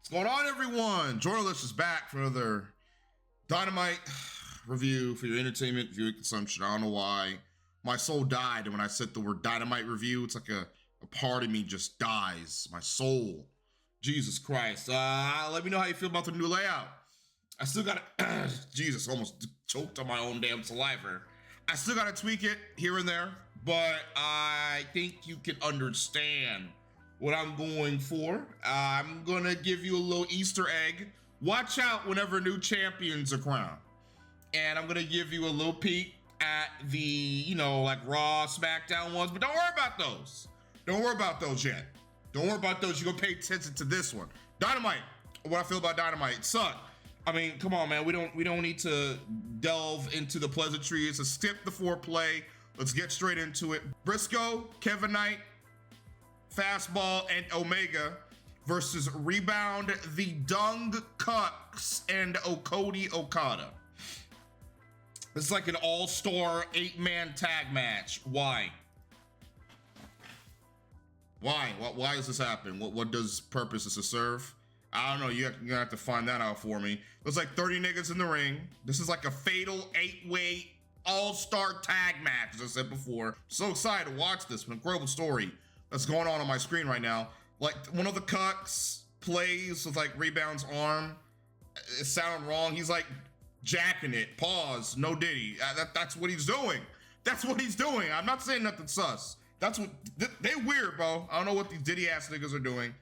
What's going on, everyone? Journalist is back for another Dynamite review for your entertainment, viewing consumption. I don't know why my soul died when I said the word Dynamite review. It's like a part of me just dies. My soul. Jesus Christ. Let me know how you feel about the new layout. I still got to, Jesus, almost choked on my own damn saliva. I still got to tweak it here and there, but I think you can understand what I'm going for. I'm gonna give you a little Easter egg. Watch out whenever new champions are crowned. And I'm gonna give you a little peek at the, like Raw, SmackDown ones, but don't worry about those. Don't worry about those yet. Don't worry about those. You're gonna pay attention to this one. Dynamite, what I feel about Dynamite. Suck. I mean, come on, man. We don't need to delve into the pleasantries. Let's skip the foreplay. Let's get straight into it. Brisco, Kevin Knight, Fastball, and Omega versus Rebound, the Dung Cucks, and Okodi Okada. This is like an all-star 8-man tag match. Why? Why does this happen? What does purpose does it serve? I don't know. You're gonna have to find that out for me. There's like 30 niggas in the ring. This is like a fatal 8-way all-star tag match, as I said before. So excited to watch this. An incredible story that's going on my screen right now. Like, one of the cucks plays with like Rebound's arm. It sounded wrong. He's like jacking it. Pause. No Diddy. That's what he's doing. That's what he's doing. I'm not saying nothing sus. That's what they weird, bro. I don't know what these Diddy ass niggas are doing.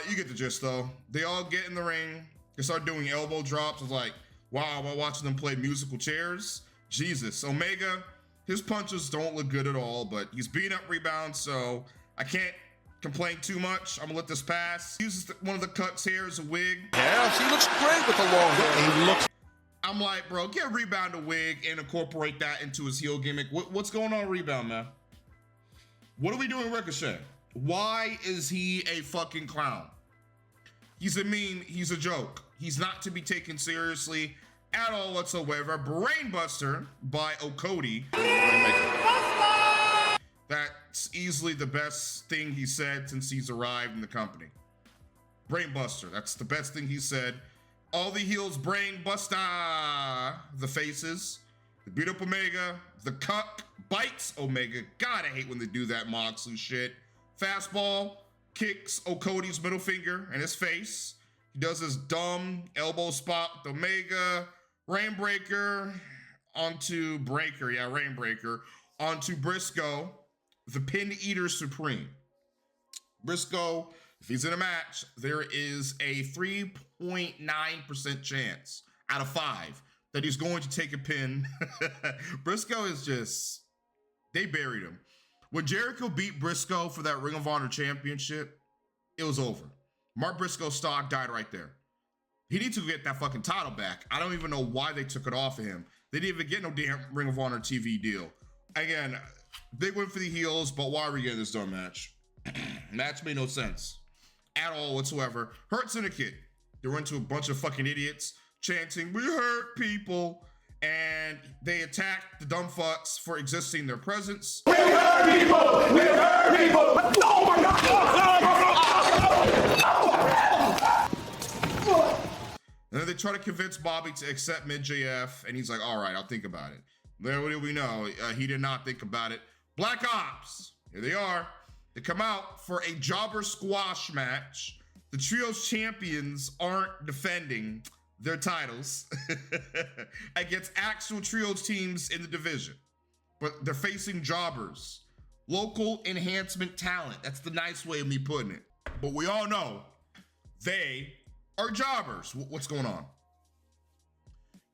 You get the gist though. They all get in the ring. They start doing elbow drops. It's like, wow, while watching them play musical chairs. Jesus. Omega, his punches don't look good at all, but he's beating up Rebound, so I can't complain too much. I'm gonna let this pass. He uses one of the cuts here as a wig. Yeah, she looks great with the long hair. I'm like, bro, get Rebound a wig and incorporate that into his heel gimmick. What's going on, Rebound, man? What are we doing, Ricochet? Why is he a fucking clown? He's a meme. He's a joke. He's not to be taken seriously at all whatsoever. Brainbuster by Okodi. That's easily the best thing he said since he's arrived in the company. Brainbuster. That's the best thing he said. All the heels brainbuster. The faces. The beat up Omega. The cuck bites Omega. God, I hate when they do that Moxley shit. Fastball kicks Okodi's middle finger in his face. He does his dumb elbow spot with Omega. Rainbreaker onto Breaker. Yeah, Rainbreaker onto Brisco. The Pin Eater Supreme. Brisco, if he's in a match, there is a 3.9% chance out of 5 that he's going to take a pin. Brisco is just, they buried him. When Jericho beat Brisco for that Ring of Honor championship, it was over. Mark Briscoe's stock died right there. He needs to get that fucking title back. I don't even know why they took it off of him. They didn't even get no damn Ring of Honor TV deal. Again, big win for the heels, but why are we getting this dumb match? Match made no sense at all whatsoever. Hurt Syndicate. They were into a bunch of fucking idiots chanting, "We hurt people," and they attacked the dumb fucks for existing in their presence. We hurt people! We hurt people! Oh my God! And then they try to convince Bobby to accept Mid-JF, and he's like, all right, I'll think about it. Little did we know, he did not think about it. Black Ops, here they are. They come out for a jobber squash match. The Trios champions aren't defending their titles against actual Trios teams in the division, but they're facing jobbers, local enhancement talent. That's the nice way of me putting it. But we all know they are jobbers. What's going on?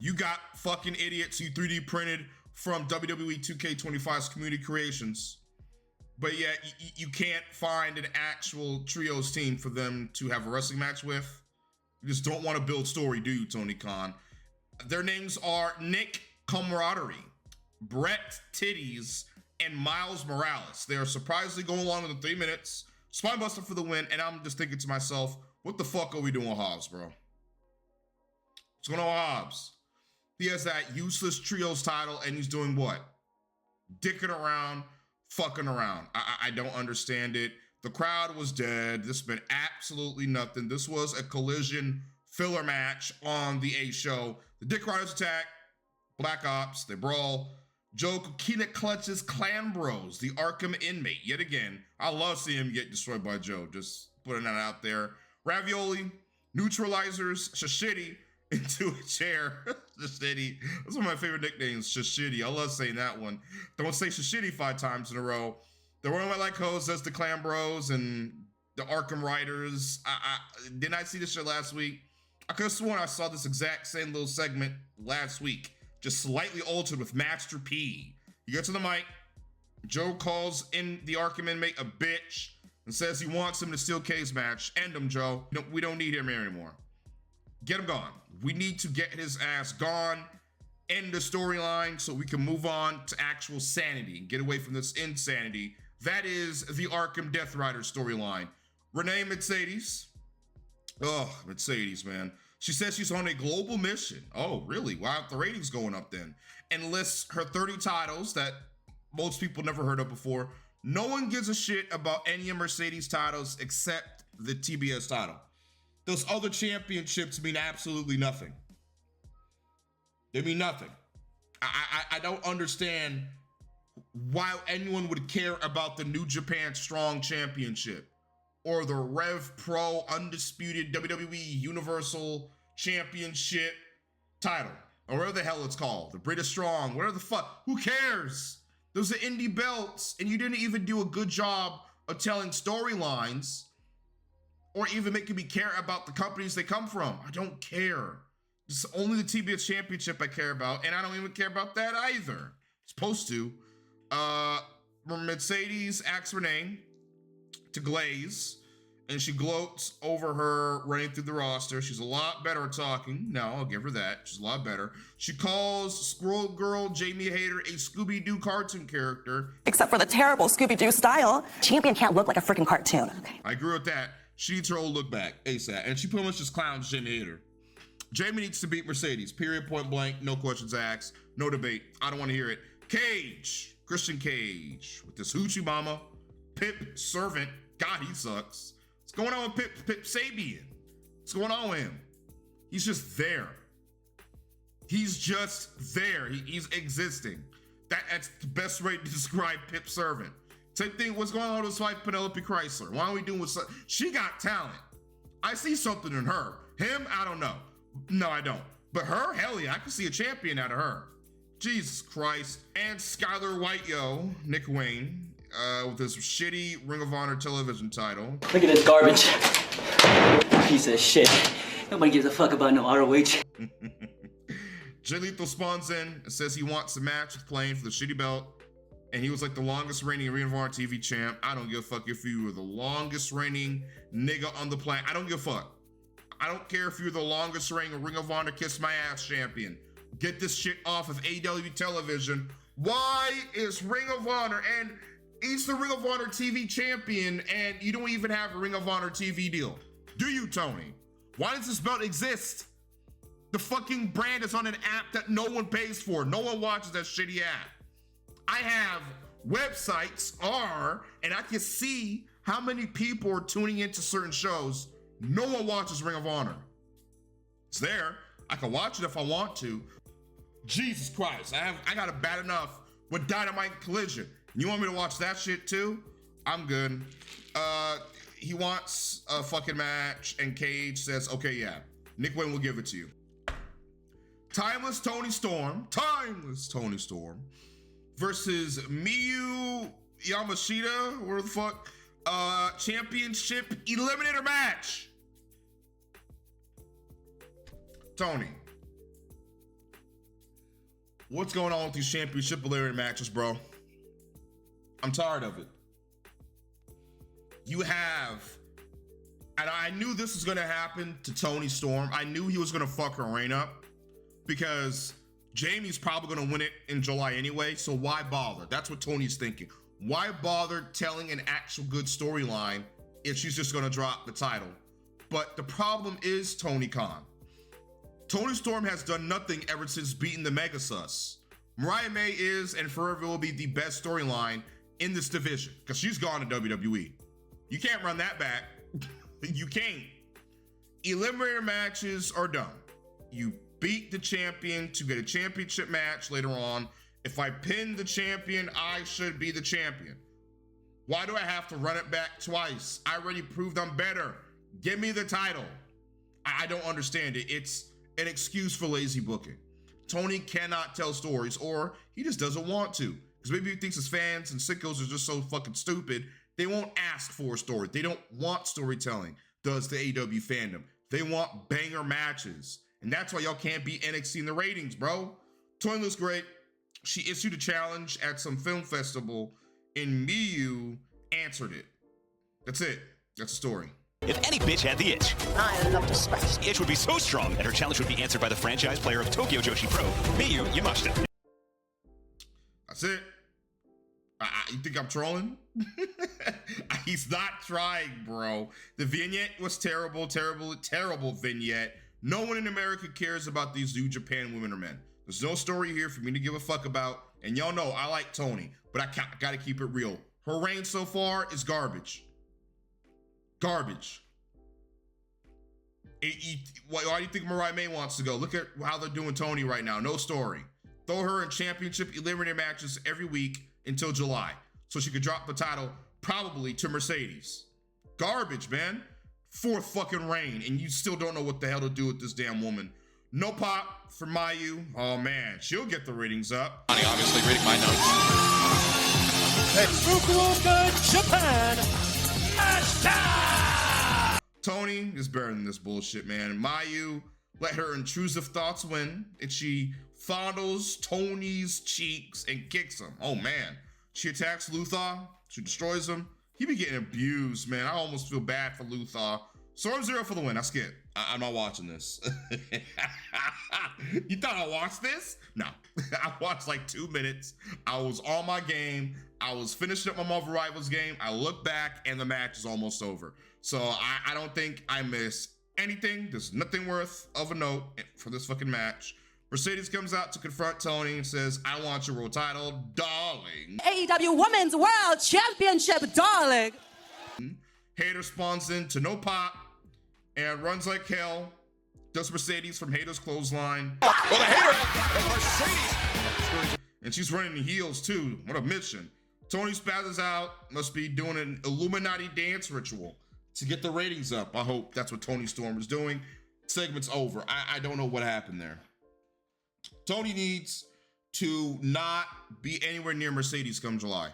You got fucking idiots you 3D printed from WWE 2K25's community creations, but yet you can't find an actual Trios team for them to have a wrestling match with. You just don't want to build story, do you, Tony Khan? Their names are Nick Camaraderie, Brett Titties, and Miles Morales. They are surprisingly going along in the 3 minutes. Spinebuster for the win, and I'm just thinking to myself, what the fuck are we doing with Hobbs, bro? What's going on with Hobbs? He has that useless Trios title, and he's doing what? Dicking around, fucking around. I don't understand it. The crowd was dead. This meant absolutely nothing. This was a Collision filler match on the A show. The Dick Riders attack, Black Ops, they brawl. Joe Kina clutches Clan Bros, the Arkham inmate, yet again. I love seeing him get destroyed by Joe, just putting that out there. Ravioli, neutralizers, Shashidi into a chair. Shashidi, that's one of my favorite nicknames, Shashidi. I love saying that one. Don't say Shashidi 5 times in a row. The one I like host does the Clan Bros and the Arkham Riders. Didn't I see this shit last week? I could have sworn I saw this exact same little segment last week, just slightly altered with Master P. He gets to the mic. Joe calls in the Arkham inmate a bitch and says he wants him in a steel cage match. End him, Joe. We don't need him here anymore. Get him gone. We need to get his ass gone. End the storyline so we can move on to actual sanity and get away from this insanity. That is the Arkham Death Rider storyline. Renee Mercedes. Oh, Mercedes, man. She says she's on a global mission. Oh, really? Wow, the ratings going up then. And lists her 30 titles that most people never heard of before. No one gives a shit about any of Mercedes titles except the TBS title. Those other championships mean absolutely nothing. They mean nothing. I don't understand why anyone would care about the New Japan Strong Championship or the Rev Pro Undisputed WWE Universal Championship title, or whatever the hell it's called, the British Strong, whatever the fuck, who cares? Those are indie belts, and you didn't even do a good job of telling storylines or even making me care about the companies they come from. I don't care. It's only the TBS Championship I care about, and I don't even care about that either. Supposed to. Mercedes asks Renee to glaze, and she gloats over her running through the roster. She's a lot better at talking. No, I'll give her that. She's a lot better. She calls Squirrel Girl Jamie Hayter a Scooby-Doo cartoon character. Except for the terrible Scooby-Doo style. Champion can't look like a freaking cartoon. Okay. I agree with that. She needs her old look back, ASAP. And she pretty much just clowns Jamie Hayter. Jamie needs to beat Mercedes. Period, point blank. No questions asked. No debate. I don't want to hear it. Cage. Christian Cage. With this hoochie mama. Pip servant. God, he sucks. What's going on with Pip Sabian? What's going on with him? He's just there. He's just there. He's existing. That's the best way to describe Pip servant. Same thing, what's going on with his wife, Penelope Chrysler? Why are we doing with she got talent. I see something in her. Him, I don't know. No, I don't. But her, hell yeah, I can see a champion out of her. Jesus Christ. And Skyler White Yo, Nick Wayne, with his shitty Ring of Honor television title. Look at this garbage. Piece of shit. Nobody gives a fuck about no ROH. Jay Lethal spawns in and says he wants a match with Plane for the shitty belt. And he was like the longest reigning Ring of Honor TV champ. I don't give a fuck if you were the longest reigning nigga on the planet. I don't give a fuck. I don't care if you're the longest reigning Ring of Honor Kiss My Ass champion. Get this shit off of AEW television. Why is Ring of Honor, and he's the Ring of Honor TV champion, and you don't even have a Ring of Honor TV deal? Do you, Tony? Why does this belt exist? The fucking brand is on an app that no one pays for. No one watches that shitty app. I have websites and I can see how many people are tuning into certain shows. No one watches Ring of Honor. It's there. I can watch it if I want to. Jesus Christ, I got it bad enough with Dynamite Collision. You want me to watch that shit too? I'm good. He wants a fucking match, and Cage says, okay, yeah. Nick Wayne will give it to you. Timeless Tony Storm versus Miyu Yamashita, where the fuck, championship eliminator match. Tony, what's going on with these championship eliminator matches, bro? I'm tired of it. You have, and I knew this was gonna happen to Tony Storm. I knew he was gonna fuck her reign up because Jamie's probably gonna win it in July anyway, so why bother? That's what Tony's thinking. Why bother telling an actual good storyline if she's just gonna drop the title? But the problem is Tony Khan. Tony Storm has done nothing ever since beating the Megasus. Mariah May is and forever will be the best storyline in this division because she's gone to WWE. You can't run that back. You can't. Eliminator matches are done. You beat the champion to get a championship match later on. If I pin the champion, I should be the champion. Why do I have to run it back twice? I already proved I'm better. Give me the title. I don't understand it. It's an excuse for lazy booking. Tony cannot tell stories, or he just doesn't want to. Because maybe he thinks his fans and sickos are just so fucking stupid, they won't ask for a story. They don't want storytelling, does the AEW fandom. They want banger matches. And that's why y'all can't beat NXT in the ratings, bro. Tony looks great. She issued a challenge at some film festival, and Miyu answered it. That's it. That's the story. If any bitch had the itch, I love to scratch. the itch would be so strong that her challenge would be answered by the franchise player of Tokyo Joshi Pro, Miyu Yamashita. That's it. You think I'm trolling? He's not trying, bro. The vignette was terrible, terrible vignette. No one in America cares about these New Japan women or men. There's no story here for me to give a fuck about. And y'all know I like Tony, but I gotta keep it real. Her reign so far is garbage. Garbage. Why do you think Mariah May wants to go? Look at how they're doing Tony right now. No story. Throw her in championship eliminator matches every week until July, so she could drop the title probably to Mercedes. Garbage, man. 4th fucking reign, and you still don't know what the hell to do with this damn woman. No pop for Mayu. Oh man, she'll get the ratings up. Obviously reading my notes. Fukuoka, Japan. Tony is better than this bullshit, man. Mayu let her intrusive thoughts win, and she fondles Tony's cheeks and kicks him. Oh man. She attacks Luthor. She destroys him. He be getting abused, man. I almost feel bad for Luthor. Storm Zero for the win. I skip. I'm not watching this. You thought I watched this? No. I watched like 2 minutes. I was on my game. I was finishing up my Marvel Rivals game. I look back and the match is almost over. So I don't think I missed anything. There's nothing worth of a note for this fucking match. Mercedes comes out to confront Tony and says, I want your world title, darling. AEW Women's World Championship, darling. Hater spawns into no pop and runs like hell. Does Mercedes from Hater's clothesline. Well, the hater, Mercedes. And she's running the heels too. What a mission. Tony spazzes out, must be doing an Illuminati dance ritual to get the ratings up. I hope that's what Tony Storm is doing. Segment's over. I don't know what happened there. Tony needs to not be anywhere near Mercedes come July.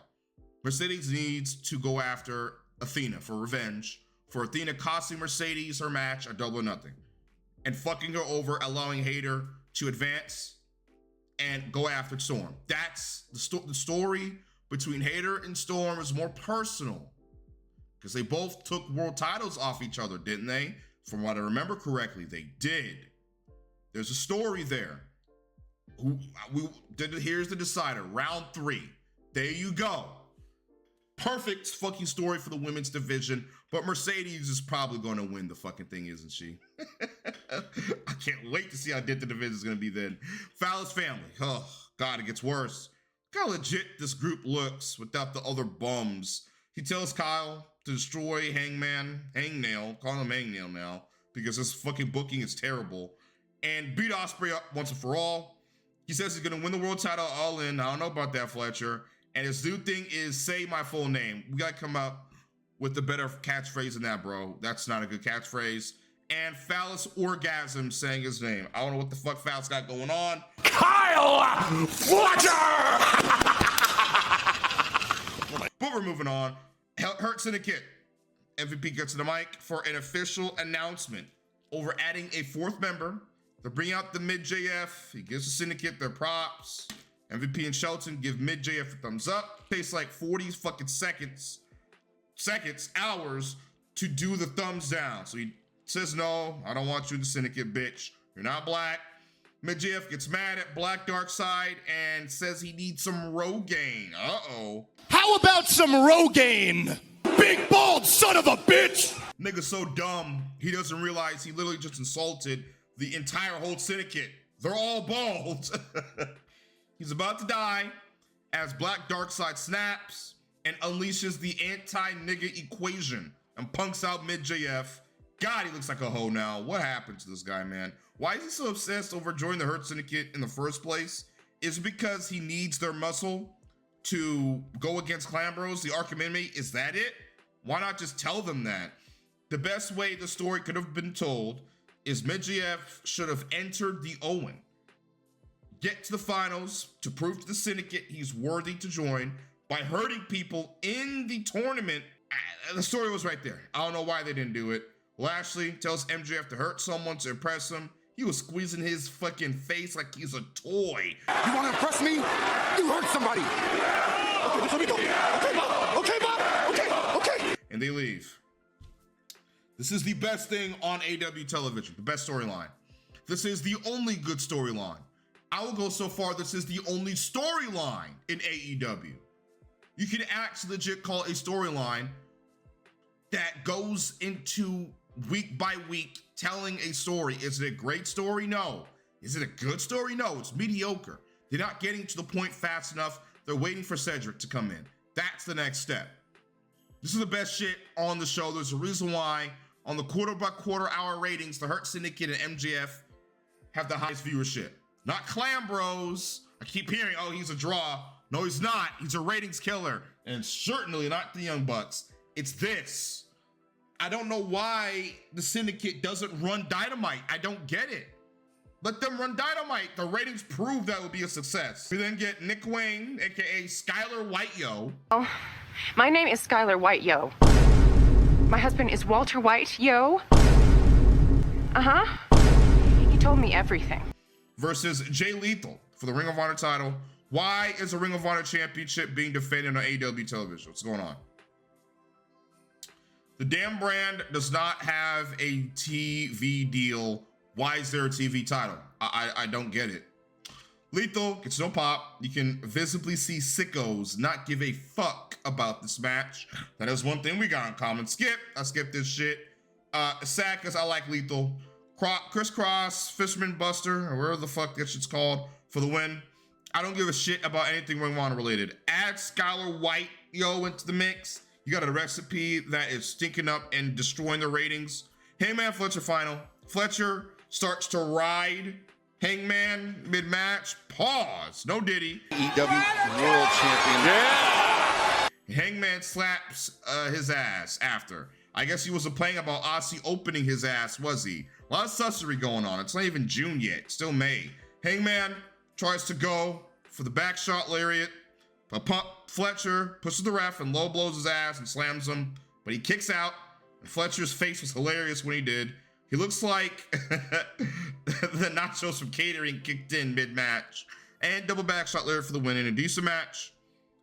Mercedes needs to go after Athena for revenge, for Athena costing Mercedes her match at Double or Nothing and fucking her over, allowing Hater to advance and go after Storm. That's the story between Hater and Storm is more personal because they both took world titles off each other, didn't they? From what I remember correctly, they did. There's a story there. Here's the decider, round 3. There you go. Perfect fucking story for the women's division, but Mercedes is probably going to win the fucking thing, isn't she? I can't wait to see how dead the division is going to be then. Fowler's family. Oh, God, it gets worse. Look how legit this group looks without the other bums. He tells Kyle to destroy Hangnail, call him Hangnail now, because this fucking booking is terrible, and beat Ospreay up once and for all. He says he's gonna win the world title all in. I don't know about that, Fletcher. And his new thing is say my full name. We gotta come up with a better catchphrase than that, bro. That's not a good catchphrase. And Phallus orgasm saying his name. I don't know what the fuck Phallus got going on. Kyle Fletcher! But we're moving on. Hurt Syndicate. MVP gets to the mic for an official announcement over adding a 4th member. They bring out the Mid-JF. He gives the Syndicate their props. MVP and Shelton give Mid-JF a thumbs up. Takes like 40 fucking hours to do the thumbs down. So he says, no, I don't want you in the Syndicate, bitch. You're not black. Mid-JF gets mad at Black Darkseid and says he needs some Rogaine. Uh-oh. How about some Rogaine? Big bald son of a bitch! Nigga's so dumb, he doesn't realize he literally just insulted the entire whole Syndicate. They're all bald. He's about to die as Black Darkseid snaps and unleashes the anti-nigga equation and punks out mid-JF. God, he looks like a hoe now. What happened to this guy, man? Why is he so obsessed over joining the Hurt Syndicate in the first place? Is it because he needs their muscle to go against Clambros, the Arkham inmate? Is that it? Why not just tell them that? The best way the story could have been told is mid-JF should have entered the Owen, get to the finals to prove to the Syndicate he's worthy to join by hurting people in the tournament. The story was right there. I don't know why they didn't do it. Lashley tells MJF to hurt someone to impress him. He was squeezing his fucking face like he's a toy. You want to impress me? You hurt somebody. Okay, let me go. Okay, Bob. Okay, Bob. Okay. And they leave. This is the best thing on AEW television, the best storyline. This is the only good storyline. I will go so far, this is the only storyline in AEW. You can actually legit call a storyline that goes into week by week telling a story. Is it a great story? No. Is it a good story? No, it's mediocre. They're not getting to the point fast enough. They're waiting for Cedric to come in. That's the next step. This is the best shit on the show. There's a reason why on the quarter by quarter hour ratings, the Hurt Syndicate and MJF have the highest viewership. Not Clam Bros. I keep hearing, oh, he's a draw. No, he's not. He's a ratings killer. And certainly not the Young Bucks. It's this. I don't know why the Syndicate doesn't run Dynamite. I don't get it. Let them run Dynamite. The ratings prove that would be a success. We then get Nick Wayne, aka Skyler White Yo. Oh, my name is Skyler White Yo. My husband is Walter White Yo. He told me everything. Versus Jay Lethal for the Ring of Honor title. Why is the Ring of Honor Championship being defended on AEW television? What's going on? The damn brand does not have a TV deal. Why is there a TV title? I don't get it. Lethal gets no pop. You can visibly see sickos not give a fuck about this match. That is one thing we got in common. Skip. I skipped this shit. Sad because I like Lethal. Crisscross, Fisherman Buster, or whatever the fuck that shit's called, for the win. I don't give a shit about anything Ring of Honor related. Add Skyler White Yo into the mix. You got a recipe that is stinking up and destroying the ratings. Hangman Fletcher final. Fletcher starts to ride Hangman mid-match. Pause. No Diddy. AEW World Champion. Yeah! Hangman slaps his ass after. I guess he wasn't playing about Aussie opening his ass, was he? A lot of sussery going on. It's not even June yet. It's still May. Hangman tries to go for the back shot lariat, but Fletcher pushes the ref and low blows his ass and slams him, but he kicks out, and Fletcher's face was hilarious when he did. He looks like the nachos from catering kicked in mid-match. And double back shot lariat for the win in a decent match.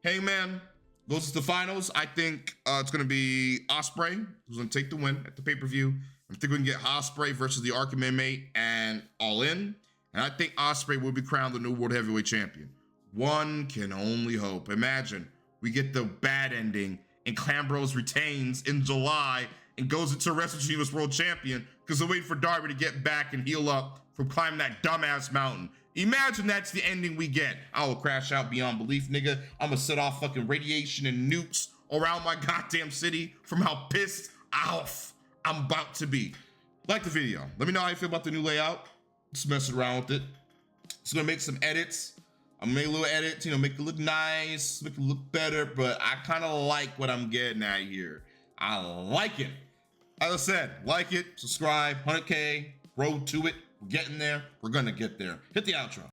Hangman goes to the finals. I think it's going to be Ospreay who's going to take the win at the pay-per-view. I think we can get Ospreay versus the Arkham inmate and All In. And I think Ospreay will be crowned the new World Heavyweight Champion. One can only hope. Imagine we get the bad ending and Clambros retains in July and goes into Wrestle Chivas World Champion because they're waiting for Darby to get back and heal up from climbing that dumbass mountain. Imagine that's the ending we get. I will crash out beyond belief, nigga. I'm gonna set off fucking radiation and nukes around my goddamn city from how pissed off I'm about to be. Like the video. Let me know how you feel about the new layout. Just messing around with it. Just gonna make some edits. I'm gonna make a little edits, make it look nice, make it look better, but I kind of like what I'm getting at here. I like it. As I said, like it, subscribe, 100K, road to it. We're getting there. We're gonna get there. Hit the outro.